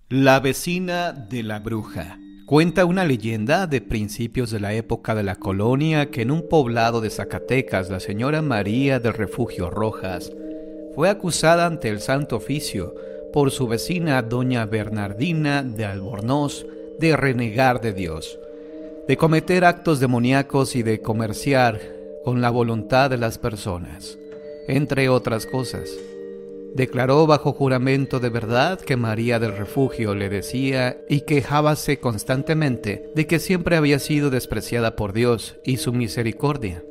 La vecina de la bruja. Cuenta una leyenda de principios de la época de la colonia que en un poblado de Zacatecas la señora María del Refugio Rojas fue acusada ante el Santo Oficio por su vecina doña Bernardina de Albornoz de renegar de Dios, de cometer actos demoníacos y de comerciar con la voluntad de las personas, entre otras cosas. Declaró bajo juramento de verdad que María del Refugio le decía y quejábase constantemente de que siempre había sido despreciada por Dios y su misericordia,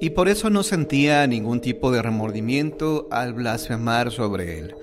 y por eso no sentía ningún tipo de remordimiento al blasfemar sobre él.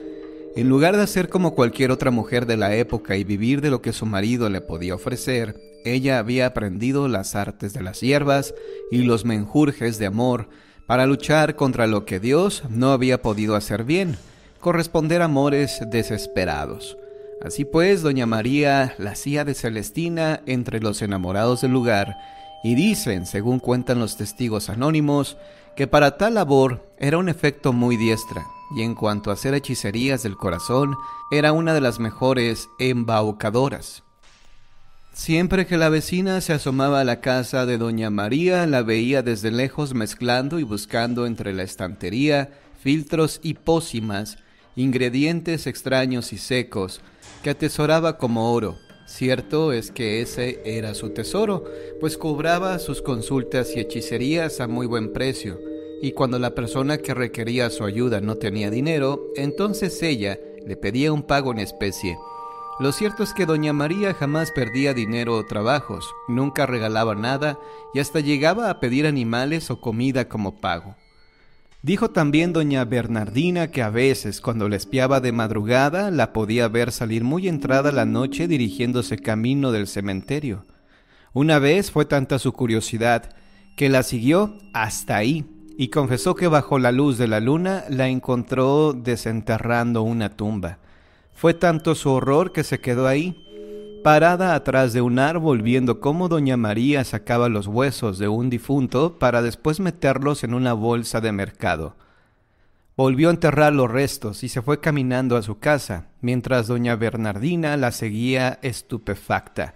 En lugar de hacer como cualquier otra mujer de la época y vivir de lo que su marido le podía ofrecer, ella había aprendido las artes de las hierbas y los menjurjes de amor para luchar contra lo que Dios no había podido hacer bien, corresponder a amores desesperados. Así pues, doña María la hacía de Celestina entre los enamorados del lugar, y dicen, según cuentan los testigos anónimos, que para tal labor era un efecto muy diestra, y en cuanto a hacer hechicerías del corazón, era una de las mejores embaucadoras. Siempre que la vecina se asomaba a la casa de doña María, la veía desde lejos mezclando y buscando entre la estantería filtros y pócimas, ingredientes extraños y secos, que atesoraba como oro. Cierto es que ese era su tesoro, pues cobraba sus consultas y hechicerías a muy buen precio, y cuando la persona que requería su ayuda no tenía dinero, entonces ella le pedía un pago en especie. Lo cierto es que doña María jamás perdía dinero o trabajos, nunca regalaba nada y hasta llegaba a pedir animales o comida como pago. Dijo también doña Bernardina que a veces, cuando la espiaba de madrugada, la podía ver salir muy entrada la noche dirigiéndose camino del cementerio. Una vez fue tanta su curiosidad que la siguió hasta ahí y confesó que bajo la luz de la luna la encontró desenterrando una tumba. Fue tanto su horror que se quedó ahí, parada atrás de un árbol, viendo cómo doña María sacaba los huesos de un difunto para después meterlos en una bolsa de mercado. Volvió a enterrar los restos y se fue caminando a su casa, mientras doña Bernardina la seguía estupefacta.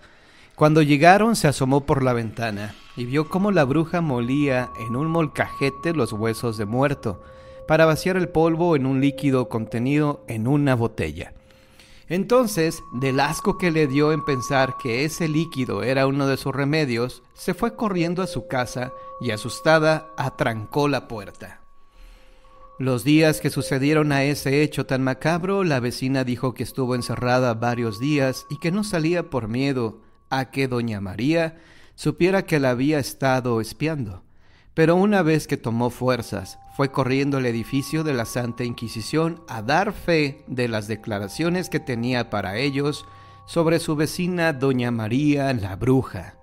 Cuando llegaron, se asomó por la ventana y vio cómo la bruja molía en un molcajete los huesos de muerto, para vaciar el polvo en un líquido contenido en una botella. Entonces, del asco que le dio en pensar que ese líquido era uno de sus remedios, se fue corriendo a su casa y, asustada, atrancó la puerta. Los días que sucedieron a ese hecho tan macabro, la vecina dijo que estuvo encerrada varios días y que no salía por miedo a que doña María supiera que la había estado espiando. Pero una vez que tomó fuerzas, fue corriendo al edificio de la Santa Inquisición a dar fe de las declaraciones que tenía para ellos sobre su vecina doña María la Bruja,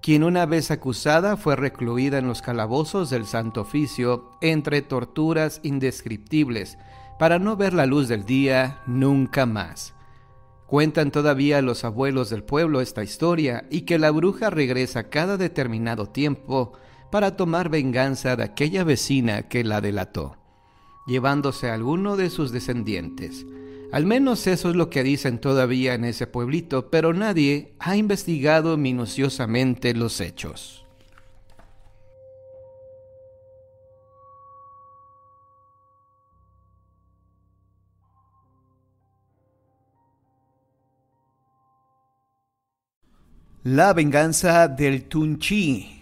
quien una vez acusada fue recluida en los calabozos del Santo Oficio entre torturas indescriptibles para no ver la luz del día nunca más. Cuentan todavía los abuelos del pueblo esta historia y que la bruja regresa cada determinado tiempo para tomar venganza de aquella vecina que la delató, llevándose a alguno de sus descendientes. Al menos eso es lo que dicen todavía en ese pueblito, pero nadie ha investigado minuciosamente los hechos. La venganza del Tunchi.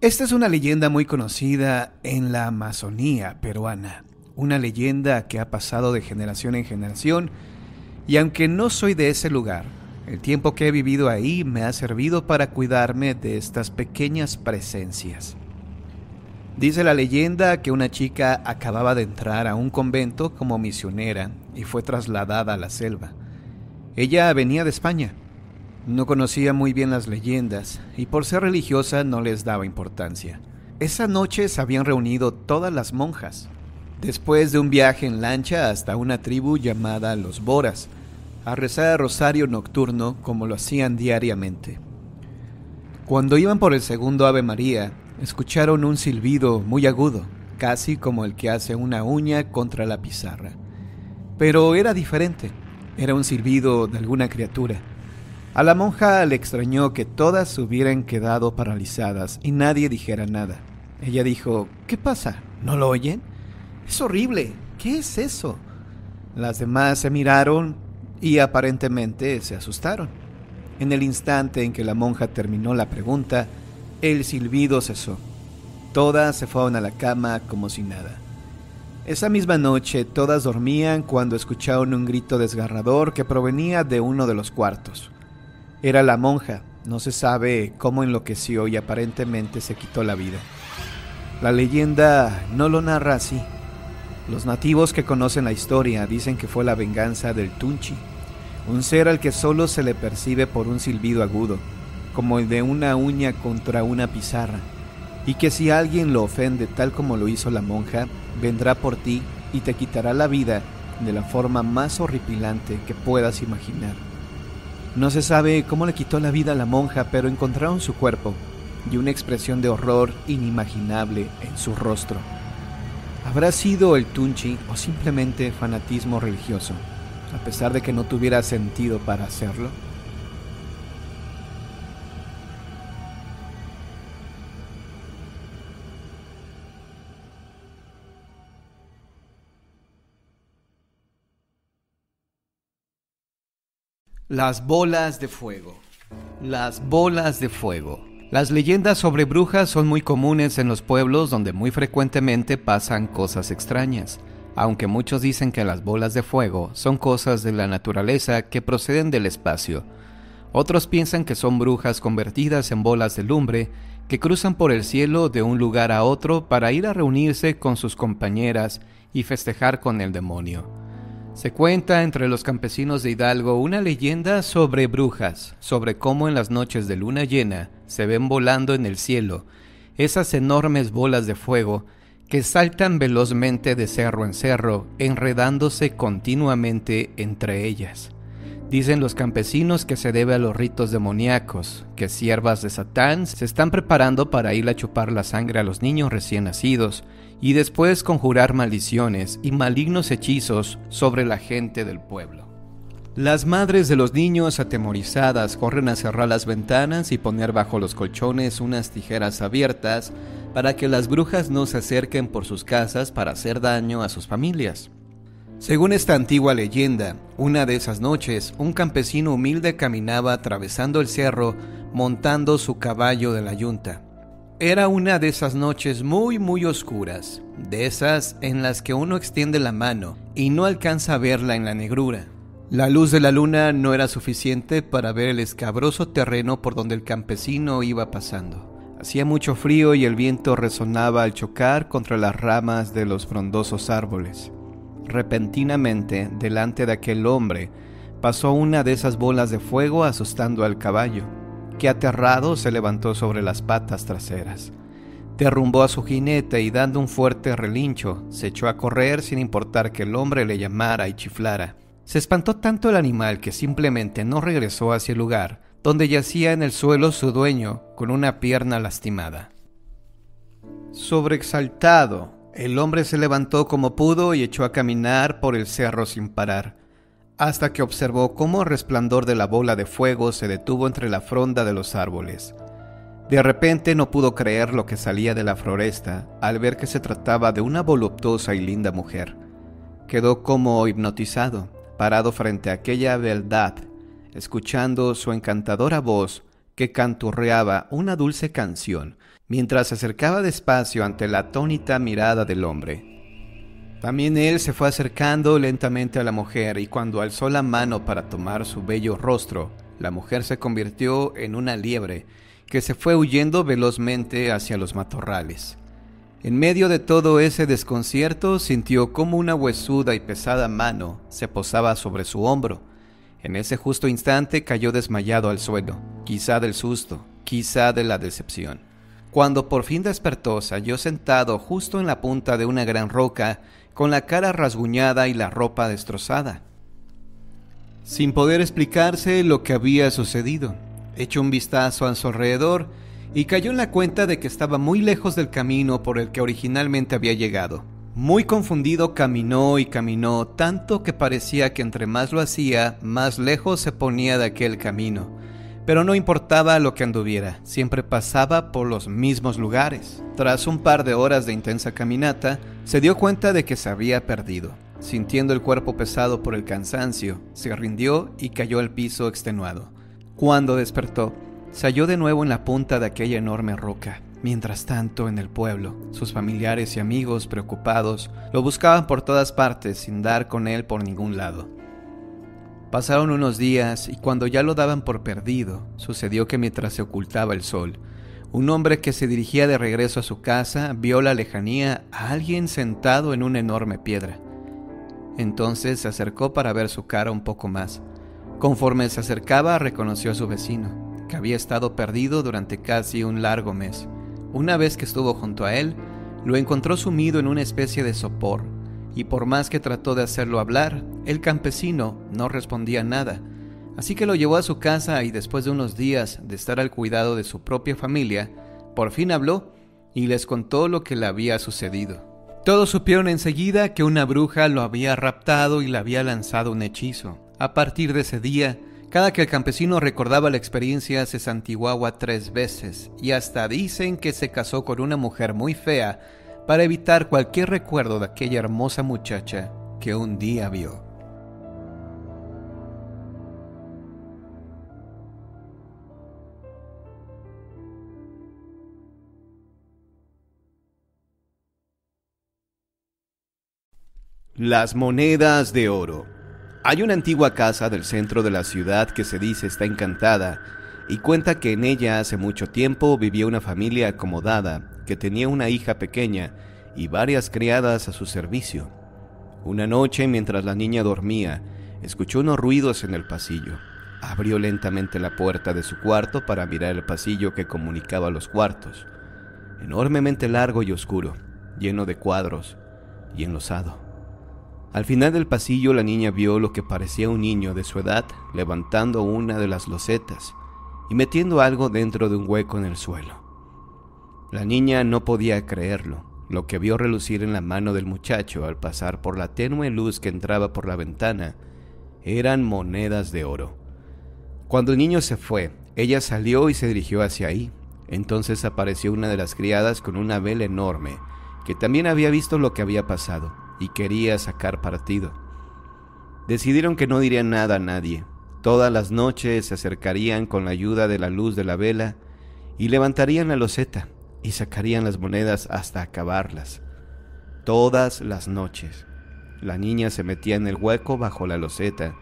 Esta es una leyenda muy conocida en la Amazonía peruana, una leyenda que ha pasado de generación en generación, y aunque no soy de ese lugar, el tiempo que he vivido ahí me ha servido para cuidarme de estas pequeñas presencias. Dice la leyenda que una chica acababa de entrar a un convento como misionera y fue trasladada a la selva. Ella venía de España. No conocía muy bien las leyendas y por ser religiosa no les daba importancia. Esa noche se habían reunido todas las monjas, después de un viaje en lancha hasta una tribu llamada los Boras, a rezar el rosario nocturno como lo hacían diariamente. Cuando iban por el segundo Ave María, escucharon un silbido muy agudo, casi como el que hace una uña contra la pizarra. Pero era diferente. Era un silbido de alguna criatura. A la monja le extrañó que todas se hubieran quedado paralizadas y nadie dijera nada. Ella dijo: ¿qué pasa? ¿No lo oyen? Es horrible. ¿Qué es eso? Las demás se miraron y aparentemente se asustaron. En el instante en que la monja terminó la pregunta, el silbido cesó. Todas se fueron a la cama como si nada. Esa misma noche todas dormían cuando escucharon un grito desgarrador que provenía de uno de los cuartos. Era la monja. No se sabe cómo enloqueció y aparentemente se quitó la vida. La leyenda no lo narra así. Los nativos que conocen la historia dicen que fue la venganza del Tunchi, un ser al que solo se le percibe por un silbido agudo, como el de una uña contra una pizarra, y que si alguien lo ofende tal como lo hizo la monja, vendrá por ti y te quitará la vida de la forma más horripilante que puedas imaginar. No se sabe cómo le quitó la vida a la monja, pero encontraron su cuerpo y una expresión de horror inimaginable en su rostro. ¿Habrá sido el Tunchi o simplemente fanatismo religioso, a pesar de que no tuviera sentido para hacerlo? Las bolas de fuego. Las bolas de fuego. Las leyendas sobre brujas son muy comunes en los pueblos donde muy frecuentemente pasan cosas extrañas, aunque muchos dicen que las bolas de fuego son cosas de la naturaleza que proceden del espacio. Otros piensan que son brujas convertidas en bolas de lumbre que cruzan por el cielo de un lugar a otro para ir a reunirse con sus compañeras y festejar con el demonio. Se cuenta entre los campesinos de Hidalgo una leyenda sobre brujas, sobre cómo en las noches de luna llena se ven volando en el cielo esas enormes bolas de fuego que saltan velozmente de cerro en cerro, enredándose continuamente entre ellas. Dicen los campesinos que se debe a los ritos demoníacos, que siervas de Satán se están preparando para ir a chupar la sangre a los niños recién nacidos y después conjurar maldiciones y malignos hechizos sobre la gente del pueblo. Las madres de los niños, atemorizadas, corren a cerrar las ventanas y poner bajo los colchones unas tijeras abiertas para que las brujas no se acerquen por sus casas para hacer daño a sus familias. Según esta antigua leyenda, una de esas noches, un campesino humilde caminaba atravesando el cerro montando su caballo de la yunta. Era una de esas noches muy oscuras, de esas en las que uno extiende la mano y no alcanza a verla en la negrura. La luz de la luna no era suficiente para ver el escabroso terreno por donde el campesino iba pasando. Hacía mucho frío y el viento resonaba al chocar contra las ramas de los frondosos árboles. Repentinamente, delante de aquel hombre, pasó una de esas bolas de fuego asustando al caballo, que aterrado se levantó sobre las patas traseras. Derrumbó a su jinete y dando un fuerte relincho, se echó a correr sin importar que el hombre le llamara y chiflara. Se espantó tanto el animal que simplemente no regresó hacia el lugar, donde yacía en el suelo su dueño con una pierna lastimada. Sobreexaltado, el hombre se levantó como pudo y echó a caminar por el cerro sin parar, hasta que observó cómo el resplandor de la bola de fuego se detuvo entre la fronda de los árboles. De repente no pudo creer lo que salía de la floresta al ver que se trataba de una voluptuosa y linda mujer. Quedó como hipnotizado, parado frente a aquella beldad, escuchando su encantadora voz que canturreaba una dulce canción, mientras se acercaba despacio ante la atónita mirada del hombre. También él se fue acercando lentamente a la mujer y cuando alzó la mano para tomar su bello rostro, la mujer se convirtió en una liebre que se fue huyendo velozmente hacia los matorrales. En medio de todo ese desconcierto sintió como una huesuda y pesada mano se posaba sobre su hombro. En ese justo instante cayó desmayado al suelo, quizá del susto, quizá de la decepción. Cuando por fin despertó, se halló sentado justo en la punta de una gran roca, con la cara rasguñada y la ropa destrozada. Sin poder explicarse lo que había sucedido, echó un vistazo a su alrededor y cayó en la cuenta de que estaba muy lejos del camino por el que originalmente había llegado, Muy confundido caminó y caminó, tanto que parecía que entre más lo hacía, más lejos se ponía de aquel camino. Pero no importaba lo que anduviera, siempre pasaba por los mismos lugares. Tras un par de horas de intensa caminata, se dio cuenta de que se había perdido. Sintiendo el cuerpo pesado por el cansancio, se rindió y cayó al piso extenuado. Cuando despertó, se halló de nuevo en la punta de aquella enorme roca. Mientras tanto, en el pueblo, sus familiares y amigos, preocupados, lo buscaban por todas partes sin dar con él por ningún lado. Pasaron unos días y cuando ya lo daban por perdido, sucedió que mientras se ocultaba el sol, un hombre que se dirigía de regreso a su casa vio a la lejanía a alguien sentado en una enorme piedra. Entonces se acercó para ver su cara un poco más. Conforme se acercaba, reconoció a su vecino, que había estado perdido durante casi un largo mes. Una vez que estuvo junto a él, lo encontró sumido en una especie de sopor, y por más que trató de hacerlo hablar, el campesino no respondía nada. Así que lo llevó a su casa y después de unos días de estar al cuidado de su propia familia, por fin habló y les contó lo que le había sucedido. Todos supieron enseguida que una bruja lo había raptado y le había lanzado un hechizo. A partir de ese día, cada que el campesino recordaba la experiencia se santiguaba 3 veces y hasta dicen que se casó con una mujer muy fea para evitar cualquier recuerdo de aquella hermosa muchacha que un día vio. Las monedas de oro. Hay una antigua casa del centro de la ciudad que se dice está encantada y cuenta que en ella hace mucho tiempo vivía una familia acomodada que tenía una hija pequeña y varias criadas a su servicio. Una noche, mientras la niña dormía, escuchó unos ruidos en el pasillo. Abrió lentamente la puerta de su cuarto para mirar el pasillo que comunicaba los cuartos, enormemente largo y oscuro, lleno de cuadros y enlosado. Al final del pasillo la niña vio lo que parecía un niño de su edad levantando una de las losetas y metiendo algo dentro de un hueco en el suelo. La niña no podía creerlo. Lo que vio relucir en la mano del muchacho al pasar por la tenue luz que entraba por la ventana eran monedas de oro. Cuando el niño se fue, ella salió y se dirigió hacia ahí. Entonces apareció una de las criadas con una vela enorme que también había visto lo que había pasado y quería sacar partido. Decidieron que no dirían nada a nadie. Todas las noches se acercarían con la ayuda de la luz de la vela y levantarían la loseta y sacarían las monedas hasta acabarlas. Todas las noches, la niña se metía en el hueco bajo la loseta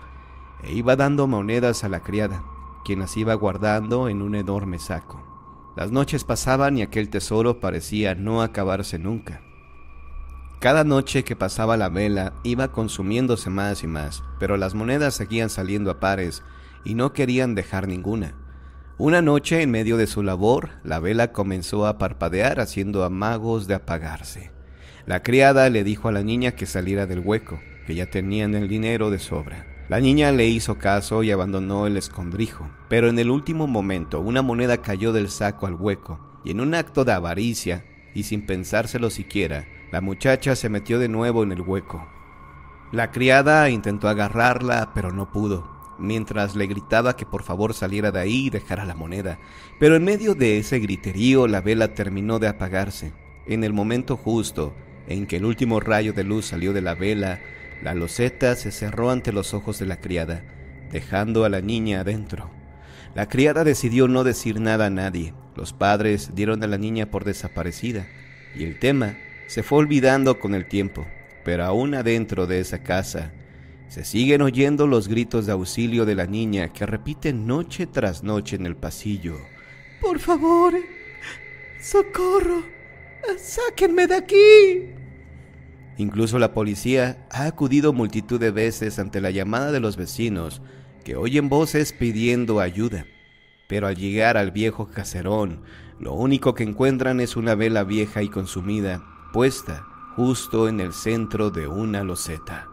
e iba dando monedas a la criada, quien las iba guardando en un enorme saco. Las noches pasaban y aquel tesoro parecía no acabarse nunca. Cada noche que pasaba la vela iba consumiéndose más y más, pero las monedas seguían saliendo a pares y no querían dejar ninguna. Una noche, en medio de su labor, la vela comenzó a parpadear haciendo amagos de apagarse. La criada le dijo a la niña que saliera del hueco, que ya tenían el dinero de sobra. La niña le hizo caso y abandonó el escondrijo, pero en el último momento una moneda cayó del saco al hueco, y en un acto de avaricia, y sin pensárselo siquiera, la muchacha se metió de nuevo en el hueco. La criada intentó agarrarla, pero no pudo, mientras le gritaba que por favor saliera de ahí y dejara la moneda. Pero en medio de ese griterío la vela terminó de apagarse. En el momento justo en que el último rayo de luz salió de la vela, la loseta se cerró ante los ojos de la criada, dejando a la niña adentro. La criada decidió no decir nada a nadie. Los padres dieron a la niña por desaparecida y el tema se fue olvidando con el tiempo, pero aún adentro de esa casa se siguen oyendo los gritos de auxilio de la niña que repite noche tras noche en el pasillo. ¡Por favor! ¡Socorro! ¡Sáquenme de aquí! Incluso la policía ha acudido multitud de veces ante la llamada de los vecinos que oyen voces pidiendo ayuda, pero al llegar al viejo caserón, lo único que encuentran es una vela vieja y consumida puesta justo en el centro de una loseta.